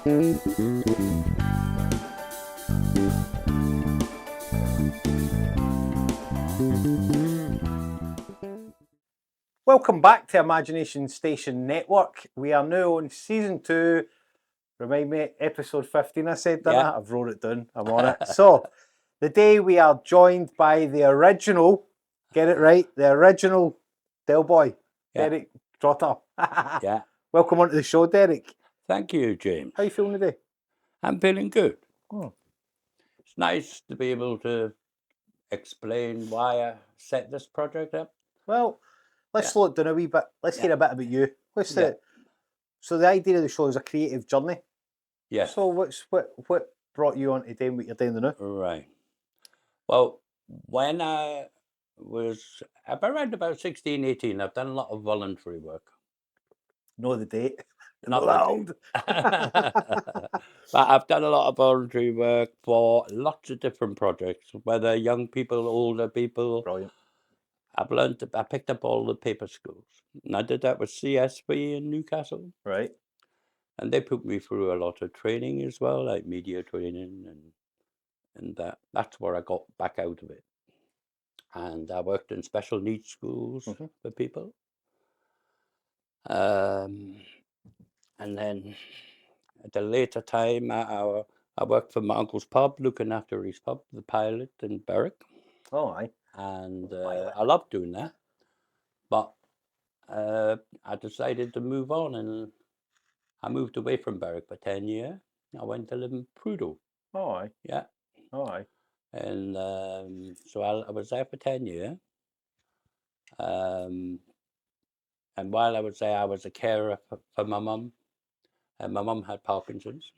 Welcome back to Imagination Station Network. We are now on season 2. Remind me, episode 15 I said, didn't I? I've wrote it down. I'm on it. So, today we are joined by the original, get it right, the original Del Boy, Derek Trotter. Yeah. Welcome onto the show, Derek. Thank you, James. How are you feeling today? I'm feeling good. Oh. It's nice to be able to explain why I set this project up. Well, let's slow it down a wee bit. Let's hear a bit about you. So the idea of the show is a creative journey. Yes. So what brought you on to doing what you're doing now? Right. Well, when I was around about 16, 18, I've done a lot of voluntary work. Know the date. Not that the old. But I've done a lot of voluntary work for lots of different projects, whether young people, older people. Brilliant. I picked up all the paper schools. And I did that with CSV in Newcastle. Right. And they put me through a lot of training as well, like media training, and that's where I got back out of it. And I worked in special needs schools for people. And then at a later time, I worked for my uncle's pub, looking after his pub, the Pilot in Berwick. Oh, aye. And I loved doing that. But I decided to move on, and I moved away from Berwick for 10 years. I went to live in Prudhoe. Oh, aye. Yeah. Oh, aye. And so I was there for 10 years. And while I was there, I was a carer for my mum. And my mum had Parkinson's.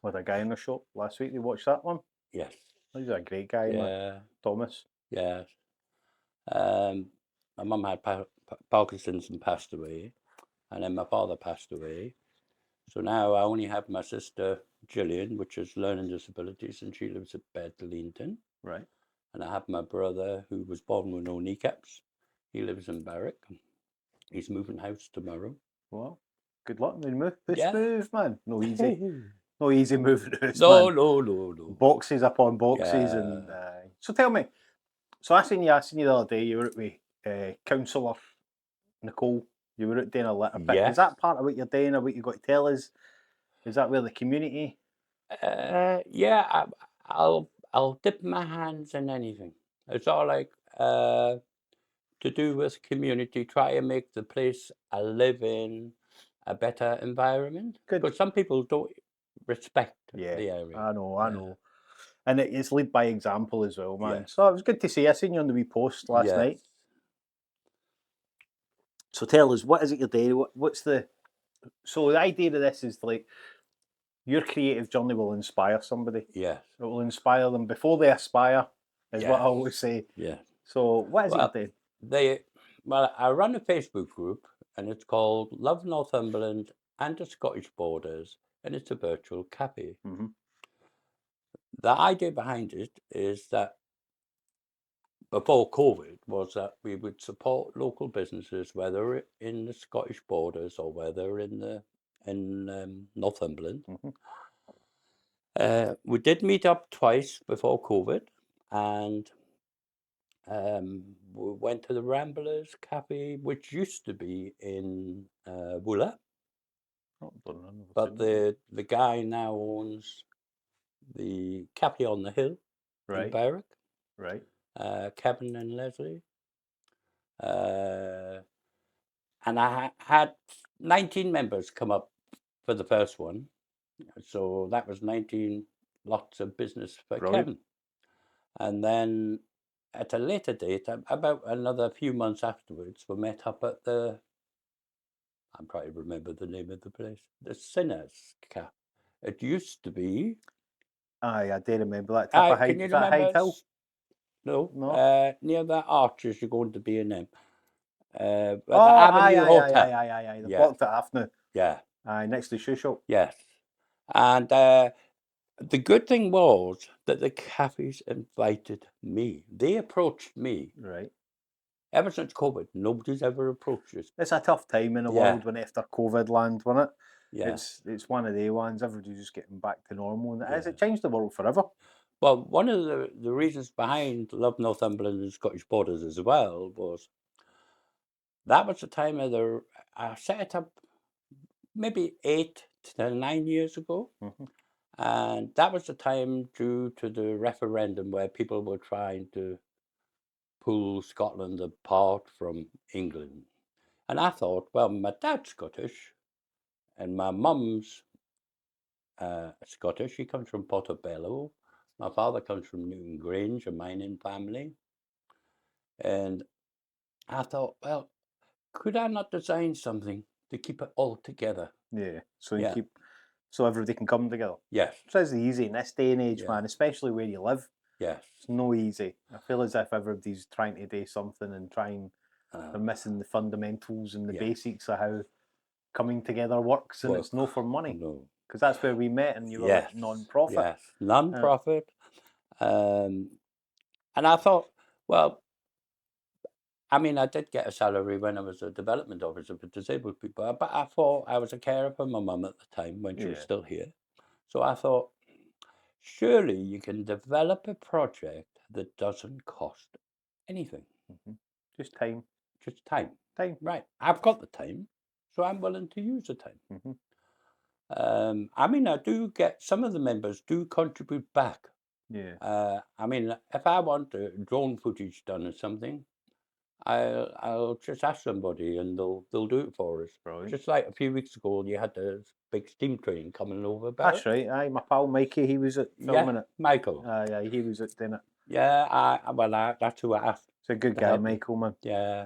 With a guy in the shop last week, you watched that one? Yes. He's a great guy, man. Thomas. Yes. My mum had Parkinson's and passed away. And then my father passed away. So now I only have my sister Gillian, which is learning disabilities, and she lives at Bedlington. Right. And I have my brother who was born with no kneecaps. He lives in Berwick. He's moving house tomorrow. Well, good luck. Move, man. No easy. No easy moving house, man. No. Boxes upon boxes. And so tell me, so I seen you the other day, you were at with councillor Nicole. You were out doing a litter pick. Is that part of what you're doing, or what you got to tell us? Is that where the community? Yeah, I'll dip my hands in anything. It's all like to do with community. Try and make the place I live in a better environment. Good. Because some people don't respect the area. I know. And it's lead by example as well, man. Yeah. So it was good to see. I seen you on the wee post last night. So tell us, what is it you're doing? So the idea of this is like your creative journey will inspire somebody. Yes. It will inspire them before they aspire, is what I always say. Yeah. So what is it you're doing? I run a Facebook group, and it's called Love Northumberland and the Scottish Borders, and it's a virtual cafe. The idea behind it is that before COVID was that we would support local businesses, whether in the Scottish Borders or whether in Northumberland. We did meet up twice before COVID, and we went to the Ramblers Cafe, which used to be in Wooler. But the guy now owns the cafe on the hill in Berwick. Right. Kevin and Leslie. And I had 19 members come up for the first one. So that was 19 lots of business for Kevin. And then at a later date, about another few months afterwards, we met up at I'm trying to remember the name of the place, the Sinners Cafe. It used to be. Aye, I do remember that. Can you remember Hyde Hill? No. Near that arch as you're going to B&M. Aye. The block to half now. Yeah. Aye, next to the shoe shop. Yes. And the good thing was that the cafes invited me. They approached me. Right. Ever since COVID, nobody's ever approached us. It's a tough time in the world when after COVID land, wasn't it? Yeah. It's one of the ones. Everybody's just getting back to normal, and Yeah. it changed the world forever. Well, one of the reasons behind Love Northumberland and Scottish Borders as well was that was the time of I set it up maybe 8 to 9 years ago. Mhm. And that was the time due to the referendum where people were trying to pull Scotland apart from England. And I thought, well, my dad's Scottish and my mum's Scottish. She comes from Portobello. My father comes from Newton Grange, a mining family. And I thought, well, could I not design something to keep it all together? Yeah. So Yeah. so everybody can come together. Yes. So it's easy in this day and age, Yeah. man, especially where you live. Yes. It's no easy. I feel as if everybody's trying to do something and they're missing the fundamentals and the Yeah. basics of how coming together works, and Well, it's no for money. no. Because that's where we met, and you were Yes. like non-profit. Yes. Non-profit. And I thought, well, I mean, I did get a salary when I was a development officer for disabled people, but I thought I was a carer for my mum at the time when she was Yeah. still here. So I thought, surely you can develop a project that doesn't cost anything, Just time. just time. Time. Right. I've got the time, so I'm willing to use the time. Mhm. I mean, I do get some of the members do contribute back. Yeah. I mean, if I want drone footage done or something, I'll just ask somebody and they'll do it for us. Brilliant. Just like a few weeks ago, you had the big steam train coming over That's Berwick. right. Aye, my pal Mikey, he was at filming it. Michael. Aye, he was at doing it. Yeah, that's who I asked. It's a good to guy, help me. Michael, man. Yeah.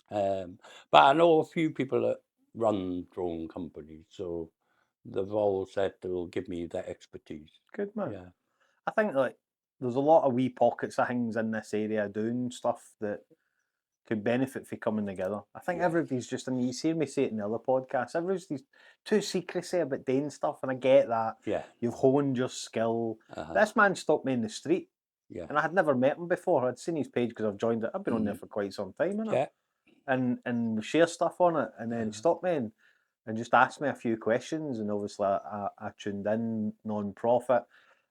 But I know a few people that run drone companies, so they've all said they'll give me that expertise. Good man. Yeah. I think like there's a lot of wee pockets of things in this area doing stuff that could benefit from coming together. I think Yeah. everybody's just, and you see me say it in the other podcast, everybody's too secrecy about doing stuff, and I get that. Yeah. You've honed your skill. This man stopped me in the street, Yeah. and I had never met him before. I'd seen his page because I've joined it. I've been on there for quite some time, innit? Yeah. And we share stuff on it, and then he stopped me and just asked me a few questions, and obviously I tuned in non-profit,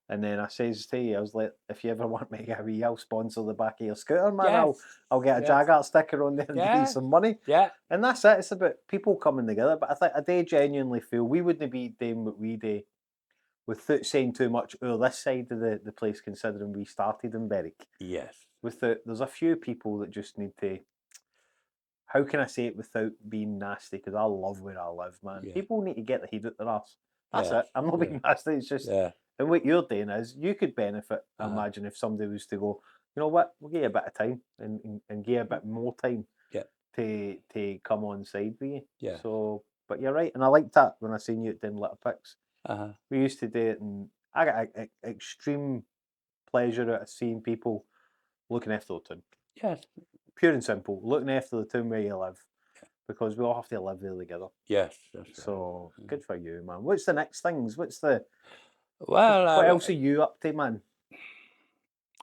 and then I says to you, I was like, if you ever want me to get a wee, I'll sponsor the back of your scooter, man. Yes. I'll get a Yes. Jaguar sticker on there and give you some money. Yeah. And that's it. It's about people coming together. But I do genuinely feel we wouldn't be doing what we do without saying too much or this side of the place, considering we started in Berwick. Yes. There's a few people that just need to, how can I say it without being nasty? Because I love where I live, man. Yeah. People need to get the head out their arse. That's Yeah. it. I'm not being nasty. It's just, Yeah. and what you're doing is you could benefit. I imagine if somebody was to go, you know what, we'll give you a bit of time and give you a bit more time Yeah. to come on side with you. Yeah. So, but you're right, and I liked that when I seen you doing little pics. We used to do it, and I got extreme pleasure out of seeing people looking after the town. Yes. Pure and simple, looking after the town where you live, because we all have to live there together. Yes. That's right. So good for you, man. What's the next things? What Well, else are you up to, man?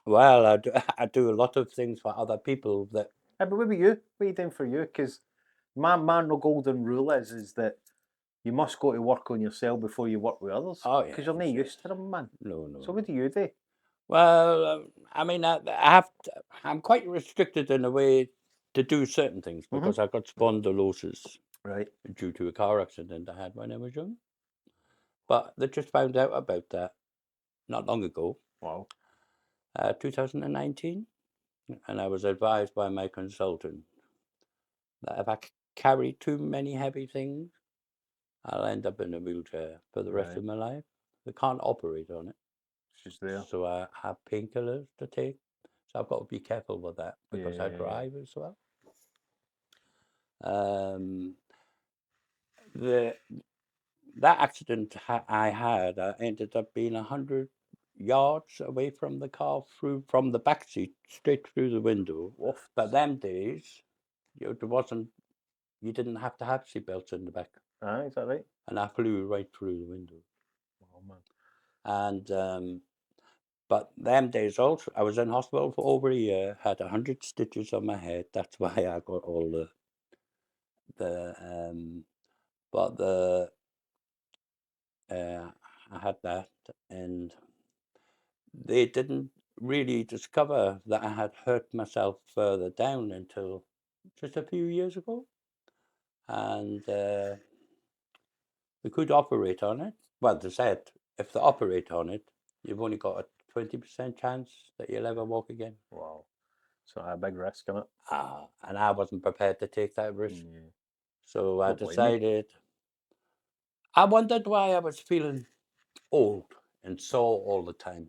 well, I do a lot of things for other people that. But what about you? What are you doing for you? Because my no golden rule is that you must go to work on yourself before you work with others. Oh, Because you're not yes, used to them, man. No. So what do you do? Well, I mean, I'm quite restricted in a way to do certain things because I got spondylosis Right. due to a car accident I had when I was young. But they just found out about that not long ago, Wow. 2019, and I was advised by my consultant that if I carry too many heavy things, I'll end up in a wheelchair for the rest of my life. They can't operate on it. It's just there. So I have painkillers to take. So I've got to be careful with that because I drive as well. That accident I had, I ended up being 100 yards away from the car, from the back seat, straight through the window. Woof. But them days, you didn't have to have seatbelts in the back. Is that right? And I flew right through the window. Oh, man. And but them days also, I was in hospital for over a year, had 100 stitches on my head. That's why I got all but I had that, and they didn't really discover that I had hurt myself further down until just a few years ago, and we could operate on it. Well, they said if they operate on it, you've only got a 20% chance that you'll ever walk again. Wow. So a big risk, isn't it? And I wasn't prepared to take that risk. Yeah. So I Don't blame you. decided, I wondered why I was feeling old and sore all the time.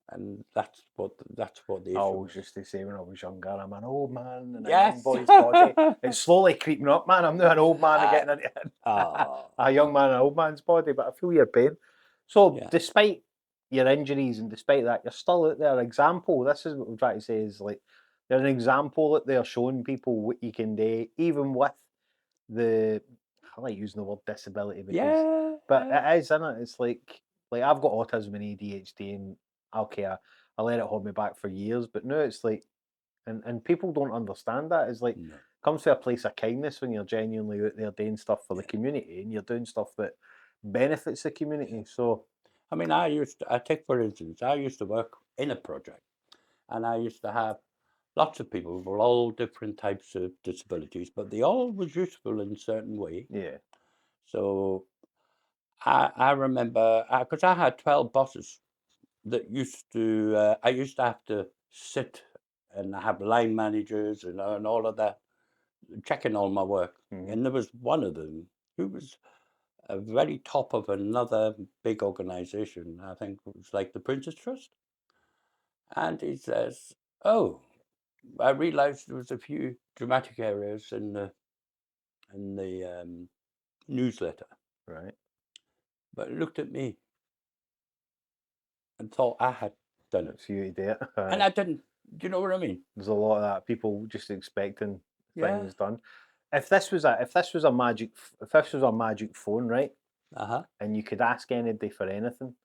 And that's what the I issue always was. used to say when I was younger, I'm an old man in a Yes. young boy's body. It's slowly creeping up, man. I'm not an old man and getting into Oh, a young man in an old man's body, but I feel your pain. So, Yeah. despite your injuries and despite that, you're still out there. Example. This is what we're trying to say is like you're an example out there showing people what you can do, even with the. I like using the word disability because, yeah. but it is, isn't it? It's like I've got autism and ADHD, and okay, I let it hold me back for years, but now it's like, and people don't understand that. It's like No. comes to a place of kindness when you're genuinely out there doing stuff for the community and you're doing stuff that benefits the community. So I mean, I take for instance, I used to work in a project, and I used to have lots of people with all different types of disabilities, but they all was useful in a certain way. yeah, So I remember, because I had 12 bosses that used to, I used to have to sit and have line managers and all of that, checking all my work. Mhm. And there was one of them who was a very top of another big organization. I think it was like the Princess Trust. And he says, "Oh, I realized there was a few dramatic errors in the newsletter." right. But looked at me and thought I had done it. That's you to do it. And I didn't. Do you know what I mean? There's a lot of that. People just expecting Yeah. things done. If this was a magic phone, right? Uh-huh. And you could ask anybody for anything.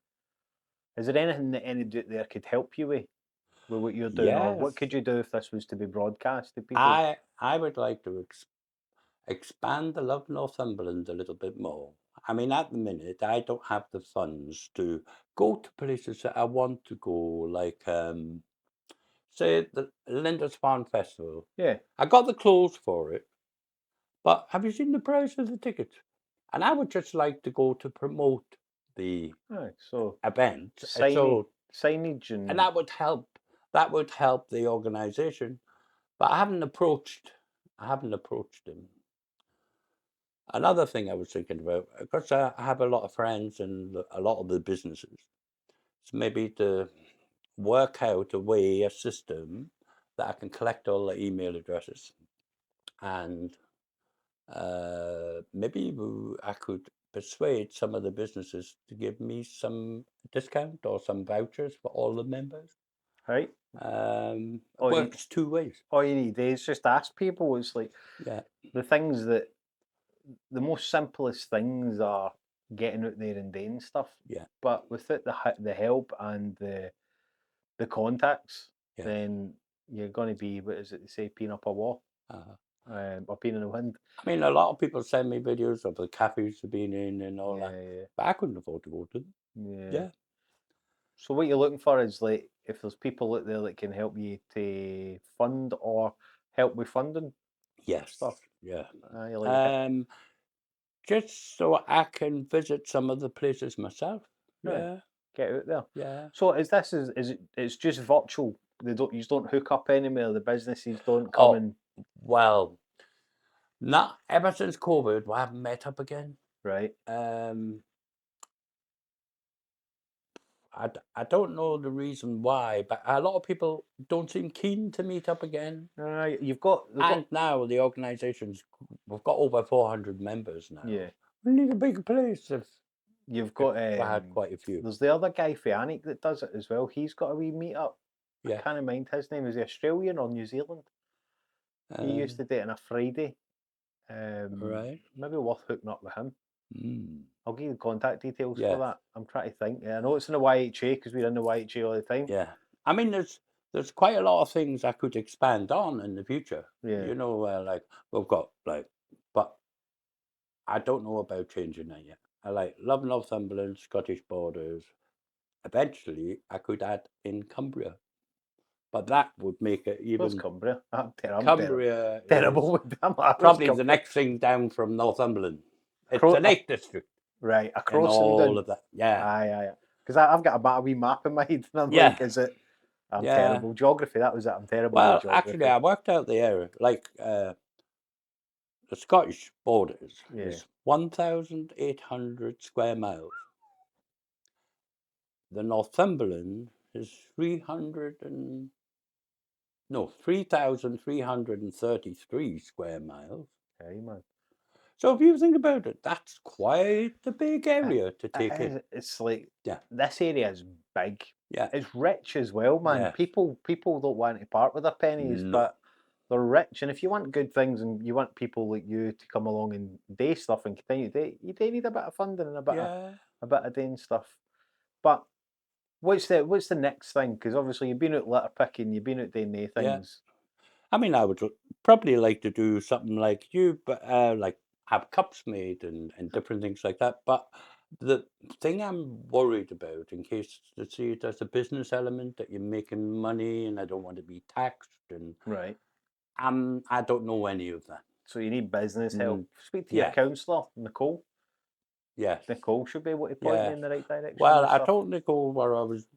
Is there anything that anybody there could help you with what you're doing, or what Yes. could you do if this was to be broadcast to people? I would like to expand the Love Northumberland a little bit more. I mean, at the minute, I don't have the funds to go to places that I want to go, like, say, the Lindisfarne Festival. Yeah, I got the clothes for it, but have you seen the price of the tickets? And I would just like to go to promote the right. So event. signage And and that would help. That would help the organisation. But I haven't approached them. Another thing I was thinking about, because I have a lot of friends and a lot of the businesses, is maybe to work out a system that I can collect all the email addresses, and maybe I could persuade some of the businesses to give me some discount or some vouchers for all the members. right. It All you, works two ways. all you need is just ask people. It's like Yeah, the things that the most simplest things are getting out there and doing stuff. yeah, But without the help and the contacts, yeah. then you're going to be, what is it they say, peeing up a wall, Uh, or peeing in the wind. I mean, a lot of people send me videos of the cafes they've been in and all that, Yeah, but I couldn't afford to go to them. yeah. Yeah. So what you're looking for is like if there's people out there that can help you to fund or help with funding Yes. stuff. Yeah. I like it. Just so I can visit some of the places myself. Right. Yeah. Get out there. Yeah. So it's just virtual. You don't hook up anywhere. The businesses don't come Oh, and well, not ever since COVID, we haven't met up again. right. I don't know the reason why, but a lot of people don't seem keen to meet up again. You've got And now the organisation's, we've got over 400 members now. yeah. We need a bigger place. You've got I had quite a few. there's the other guy for Anik that does it as well. He's got a wee meet up. I Yeah. can't mind his name. Is he Australian or New Zealand? He used to do it on a Friday. Right. Maybe worth hooking up with him. Mm. I'll give you the contact details Yeah. for that. I'm trying to think. Yeah, I know it's in the YHA because we're in the YHA all the time. Yeah. I mean, there's quite a lot of things I could expand on in the future. Yeah. You know, like we've got like, but I don't know about changing that yet. I like love Northumberland, Scottish borders. Eventually, I could add in Cumbria, but that would make it Where's even. Cumbria? I'm Cumbria terrible is with them. Where's probably the Cumbria? next thing down from Northumberland. It's the Lake District Right, and across all of that. Yeah, Aye. Because I've got a wee map in my head, and I'm yeah, like, is it? I'm yeah. terrible. Geography, that was it. I'm terrible with Well, geography. actually, I worked out the area. Like the Scottish borders Yeah. is 1,800 square miles. The Northumberland is 3,333 square miles. Hey, man. So if you think about it, that's quite a big area to It take in. is, it's like, Yeah. this area is big. Yeah. It's rich as well, man. Yeah. People don't want to part with their pennies, No. but they're rich. And if you want good things and you want people like you to come along and do stuff and continue to do, you do need a bit of funding and a bit of doing stuff. But what's the next thing? Because obviously you've been out litter picking, you've been out doing these things. I mean, I would probably like to do something like you, but like have cups made and different things like that. But the thing I'm worried about, in case there's a business element that you're making money, and I don't want to be taxed, and Right. I don't know any of that. So you need business help. Speak to yeah. your counsellor, Nicole. Yes. Nicole should be able to point you in the right direction. Well, and I stuff. told Nicole what I was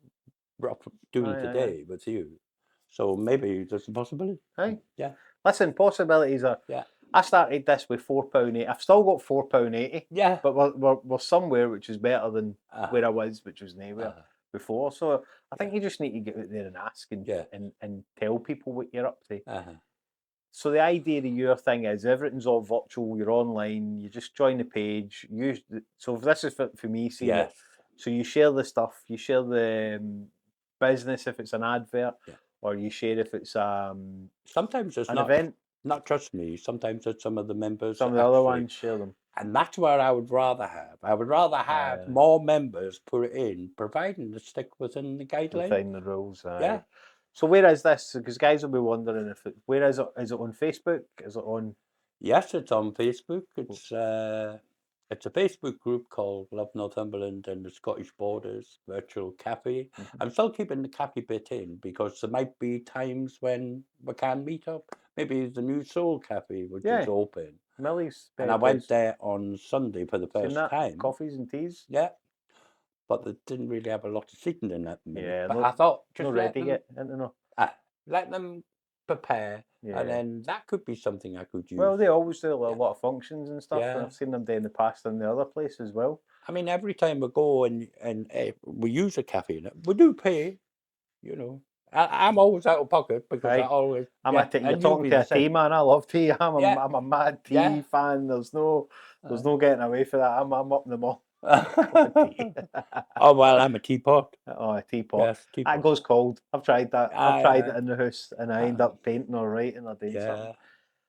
doing Aye. today with you, so maybe there's a possibility. Aye. Yeah. Listen, possibilities are. Yeah. I started this with £4.80. I've still got £4.80. Yeah. But we're somewhere which is better than where I was, which was nowhere before. So I think you just need to get out there and ask and tell people what you're up to. So the idea of your thing is everything's all virtual. You're online. You just join the page. So if this is for me, seeing it. So you share the stuff. You share the business if it's an advert, or you share if it's sometimes it's an not event. Not just me. Sometimes it's some of the members. Some of the other ones share them. And that's what I would rather have. I would rather have more members put it in, providing they stick within the guidelines. Within the rules, Yeah. So where is this? Because guys will be wondering where is it? Is it on Facebook? Is it on? Yes, it's on Facebook. It's a Facebook group called Love Northumberland and the Scottish Borders Virtual Cafe. I'm still keeping the cafe bit in because there might be times when we can meet up. Maybe the New Soul Cafe, which is open. Millie's. And I went there on Sunday for the first time. Coffees and teas. Yeah. But they didn't really have a lot of seating in that minute. Yeah, but I thought just let them prepare, and then that could be something I could use. Well, they always do a lot of functions and stuff, and I've seen them do in the past in the other place as well. I mean, every time we go and we use a cafe, we do pay, you know. I'm always out of pocket because I always. You're talking to a tea man. I love tea. I'm a mad tea fan. There's no getting away from that. I'm up in the mall. Oh well, I'm a teapot. Oh, a teapot. Yes, teapot. That goes cold. I've tried that. I've tried it in the house, and I end up painting or writing or doing something.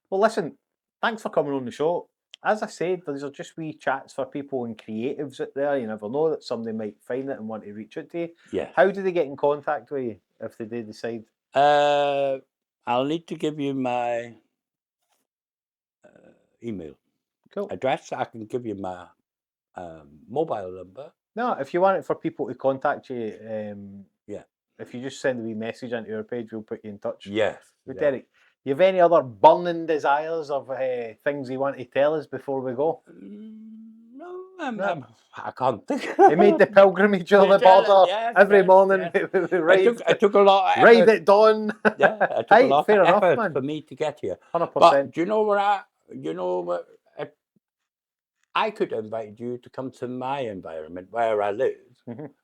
Well, listen. Thanks for coming on the show. As I said, these are just wee chats for people and creatives out there. You never know that somebody might find it and want to reach out to you. Yeah. How do they get in contact with you if they do decide? I'll need to give you my email address. I can give you my mobile number. No, if you want it for people to contact you, if you just send a wee message onto our page, we'll put you in touch. Yes. With Derek. You have any other burning desires of things you want to tell us before we go? No, I can't think. We made the pilgrimage over the border every morning. We ride. It took a lot of effort. Ride at dawn. Yeah, it took a lot of effort for me to get here. 100%. But do you know what? I could invite you to come to my environment where I live,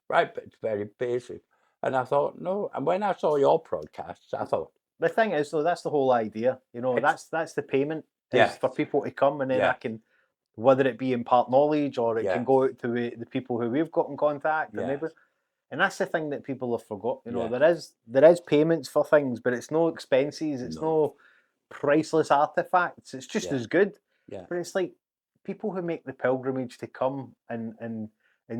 right? But it's very basic. And I thought, no. And when I saw your broadcasts, I thought. The thing is, though, that's the whole idea. You know, that's the payment is for people to come, and then I can, whether it be impart knowledge or it can go out to the people who we've got in contact, and that's the thing that people have forgot. You know, there is payments for things, but it's no expenses. It's no priceless artifacts. It's just as good. Yeah. But it's like people who make the pilgrimage to come and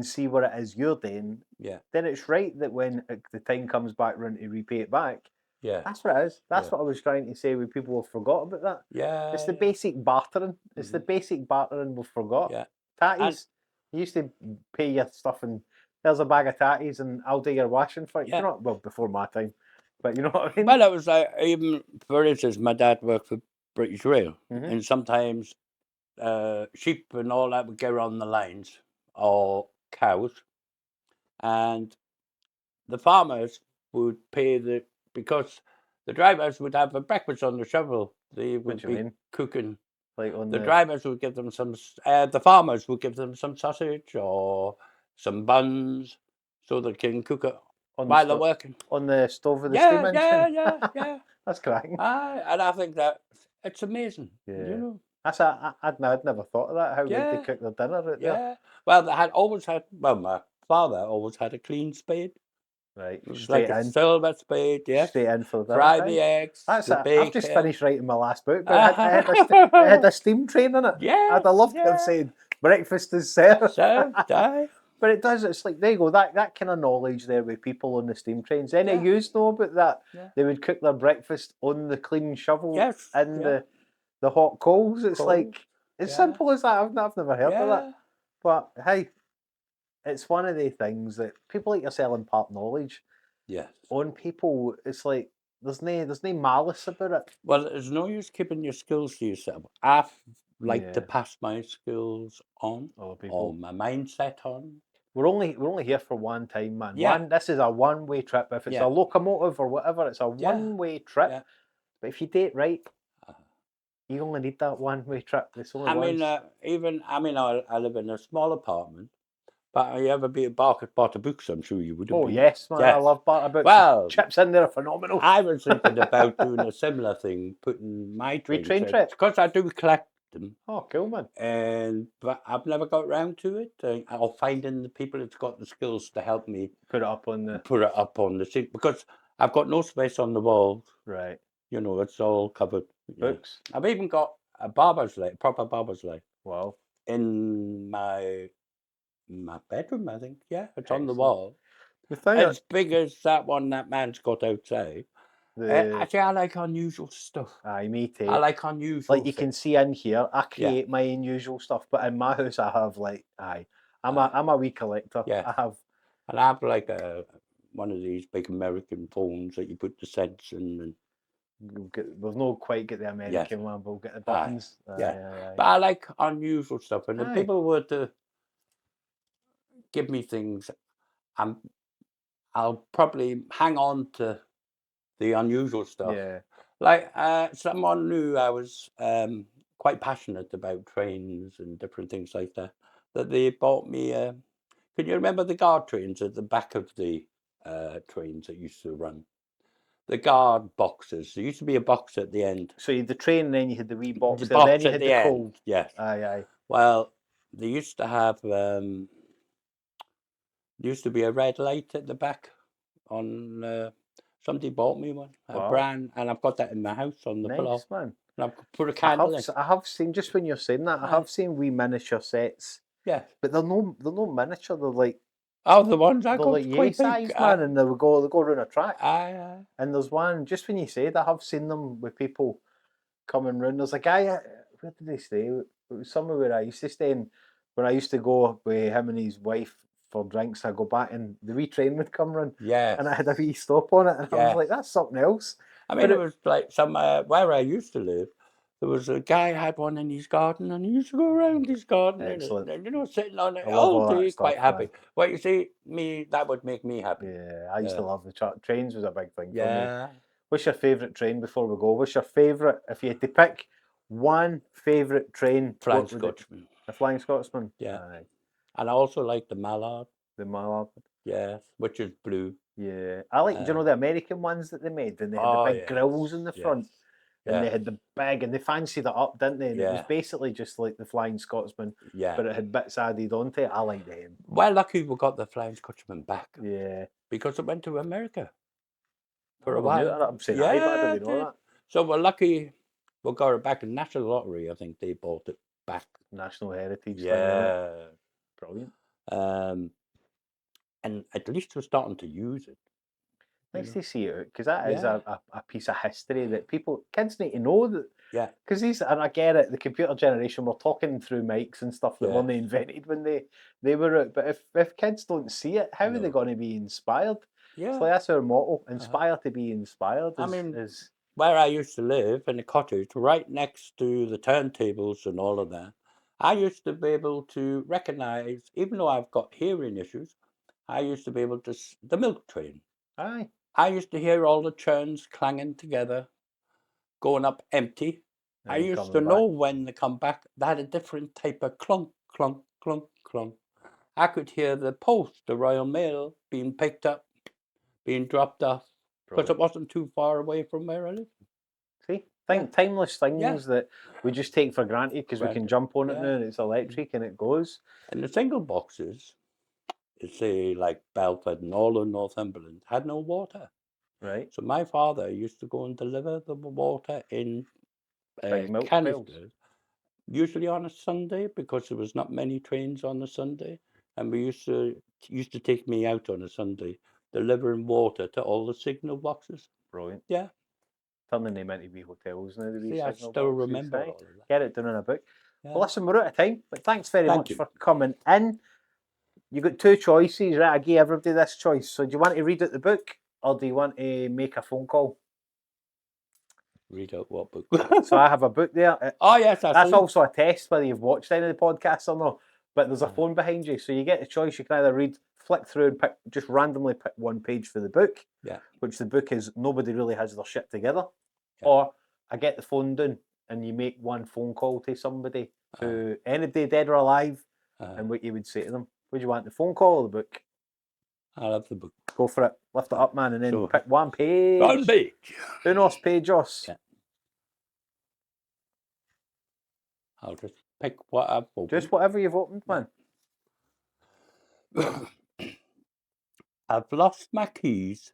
see what it is you're doing. Yeah. Then it's right that when the time comes back round to repay it back. Yeah. That's what it is. That's what I was trying to say when people have forgot about that. Yeah. It's the basic bartering. It's the basic bartering we've forgot. Yeah. Tatties. You used to pay your stuff and there's a bag of tatties and I'll do your washing for you. Yeah. You know, well, before my time. But you know what I mean? Well, it was like, even, for instance, my dad worked for British Rail, Mhm. and sometimes sheep and all that would go on the lines, or cows, and the farmers would pay because the drivers would have a breakfast on the shovel. They would do you be mean? cooking. Like on The the drivers would give them the farmers would give them some sausage or some buns so they can cook it on while the they're working. on the stove of the steam Yeah, yeah, engine. yeah. That's cracking. And I think that it's amazing, Yeah. you know. That's I'd never thought of that. How would they Yeah, cook their dinner out there? yeah. Well, my father always had a clean spade. Right, It was straight like a in, silver spade, yes. straight in for the dinner Fry time. the eggs, That's the it. I've just bacon. finished writing my last book, but it had a steam train in it. Yeah, I'd have loved to have yeah. said breakfast is served. So, But it does. It's like there you go. That kind of knowledge there with people on the steam trains. Any of Yeah. yous know about that? Yeah. They would cook their breakfast on the clean shovel Yes, in yeah. the hot coals. It's Coals, like as yeah. simple as that. I've never heard of that. Yeah. But hey, it's one of the things that people like yourself impart knowledge Yes. on people. It's like there's no malice about it. Well, there's no use keeping your skills to yourself. I like to Yeah. pass my skills on, Other or people. my mindset on. We're only here for one time, man. Yeah. This is a one-way trip. If it's Yeah. a locomotive or whatever, it's a Yeah. one-way trip. Yeah. But if you do it right, Uh, you only need that one-way trip. It's only I mean, once. I live in a small apartment, but you ever bought a book? I'm sure you would have Oh been. yes, man. I Yes. love barter books. Well, Chips in there are phenomenal. I was thinking about doing a similar thing, putting my train trip? because I do collect them, Oh, cool, man. but I've never got round to it. Or finding the people that's got the skills to help me Put it up on the put it up on the seat, because I've got no space on the walls. right You know, it's all covered. Yeah. books. I've even got a proper barber's light, Wow. in my bedroom. I think. Yeah, it's on the Excellent. wall. The thing As big as that one that man's got outside. Actually, I like unusual stuff. me too. I like unusual. Like you can see in here, I Yeah. create my unusual stuff, but in my house I have I'm a wee collector. Yeah. I have. And I have like one of these big American phones that you put the cents in, and We've not quite got the American one, but we'll get the buttons. yeah. But I like unusual stuff, and if Aye. people were to give me things, I'll probably hang on to the unusual stuff. Yeah. Like someone knew I was quite passionate about trains and different things like that. That they bought me. Can you remember the guard trains at the back of the trains that used to run? The guard boxes. There used to be a box at the end. So you had the train, and then you had the wee box. The There, box then you at had the the end. cold. Yes. Aye. Well, they used to have. There used to be a red light at the back. On somebody bought me one, a Wow. brand, and I've got that in my house on the pillow. Nice, man. And I've put a candle in. I have seen, just when you're saying that, I Aye. have seen wee miniature sets, Yeah. but they're no miniature. They're like Oh, the ones I got like quite yay big. size, man, and they go around a track. Aye. And there's one, just when you said, I have seen them with people coming round. There's a guy, where did they stay? It was somewhere where I used to stay in, when I used to go with him and his wife for drinks. I go back and the wee train would come round, Yeah. and I had a wee stop on it, and I Yeah. was like, that's something else. I mean, But it was like where I used to live. There was a guy had one in his garden, and he used to go around his garden, Excellent. and sitting on it I love all all that day, stuff, quite happy. man. Well, you see, that would make me happy. Yeah, I used to love the trains. Was a big thing for me. Yeah. What's your favourite train before we go? What's your favourite, if you had to pick one favourite train? Flying what would Scotsman. The Flying Scotsman? Yeah. Aye. And I also like the Mallard. The Mallard. Yes, which is blue. Yeah. I like, do you know the American ones that they made? And they had Oh, the big yes, grills in the yes, front. And yeah. they had the big, and they fancied it up, didn't they? And it was Yeah. basically just like the Flying Scotsman, Yeah. but it had bits added onto it. I like them. Well, lucky we got the Flying Scotsman back, Yeah. because it went to America for a I knew while. that. I'm saying, aye, but I didn't know did. that. So we're lucky we got it back in National Lottery. I think they bought it back. National Heritage thing, Yeah. brilliant. And at least we're starting to use it. Nice to see it, because that is Yeah. a piece of history that kids need to know that. Yeah. Because and I get it, the computer generation were talking through mics and stuff that Yeah. weren't invented when they were out. But if kids don't see it, how are they No. going to be inspired? Yeah. So that's our motto: inspire to be inspired. I mean, is where I used to live in a cottage, right next to the turntables and all of that, I used to be able to recognize, even though I've got hearing issues, I used to be able to the milk train. aye. I used to hear all the churns clanging together, going up empty. And I then used to coming know back. when they come back, they had a different type of clunk, clunk, clunk, clunk. I could hear the post, the Royal Mail, being picked up, being dropped off, because it Brilliant. wasn't too far away from where I live. See, Yeah. timeless things Yeah. that we just take for granted because we can Granted. jump on it Yeah. now and it's electric and it goes. And the single boxes, say like Belford and all of Northumberland, had no water. Right. So my father used to go and deliver the water in Big milk pails. canisters, usually on a Sunday, because there was not many trains on a Sunday, and we used to take me out on a Sunday delivering water to all the signal boxes. Brilliant. Yeah. Turning them into wee hotels now, the wee See, I signal still boxes. remember Aye. all of that. Get it done in a book. Yeah. Well, listen, we're out of time, but thanks very Thank much you. for coming in. You got two choices, right? I gave everybody this choice. So do you want to read out the book or do you want to make a phone call? Read out what book? So I have a book there. Oh yes, That's also a test whether you've watched any of the podcasts or not. But there's a phone behind you, so you get a choice. You can either read, flick through, and just randomly pick one page for the book. Yeah. Which the book is nobody really has their shit together. Yeah. Or I get the phone down and you make one phone call to somebody, to anybody dead or alive, and what you would say to them. Would you want, the phone call or the book? I love the book. Go for it. Lift it up, man, and then So, pick one page. One page. Unos pages. Yeah. I'll just pick what I've opened. Just whatever you've opened, man. I've lost my keys,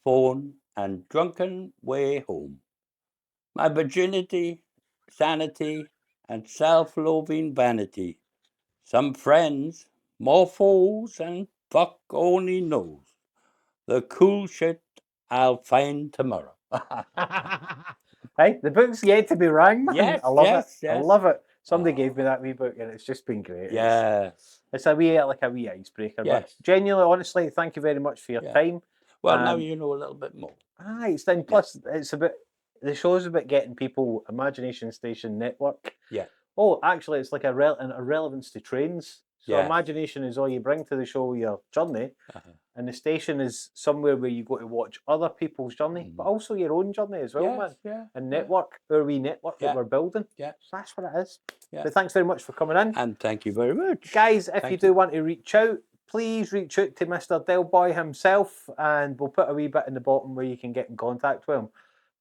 phone, and drunken way home. My virginity, sanity, and self-loathing vanity. Some friends, more foes, and fuck only knows the cool shit I'll find tomorrow. Hey, the book's yet to be rang, man. Yes, I love yes, it. I yes. love it. Somebody gave me that wee book and it's just been great. Yes. It's a wee, like a wee icebreaker. Yes. But genuinely, honestly, thank you very much for your time. Well, now you know a little bit more. It's then plus it's about, the show's about getting people Imagination Station Network. Yeah. Oh, actually, it's like a relevance to trains. So Yes. imagination is all you bring to the show, your journey, and the station is somewhere where you go to watch other people's journey, but also your own journey as well, man. Yeah. And network, our wee network that we're building. Yeah. So that's what it is. Yeah. But thanks very much for coming in. And thank you very much. Guys, if you do want to reach out, please reach out to Mr. Delboy himself, and we'll put a wee bit in the bottom where you can get in contact with him.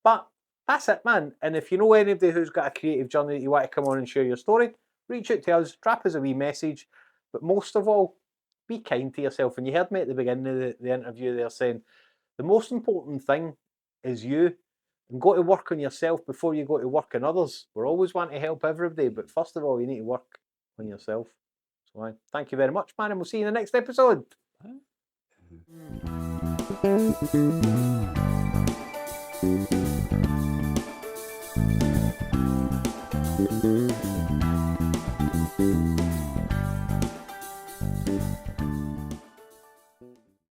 But that's it, man. And if you know anybody who's got a creative journey that you want to come on and share your story, reach out to us, drop us a wee message. But most of all, be kind to yourself. And you heard me at the beginning of the interview there saying, the most important thing is you. And go to work on yourself before you go to work on others. We're always wanting to help everybody, but first of all, you need to work on yourself. So thank you very much, man, and we'll see you in the next episode. Bye.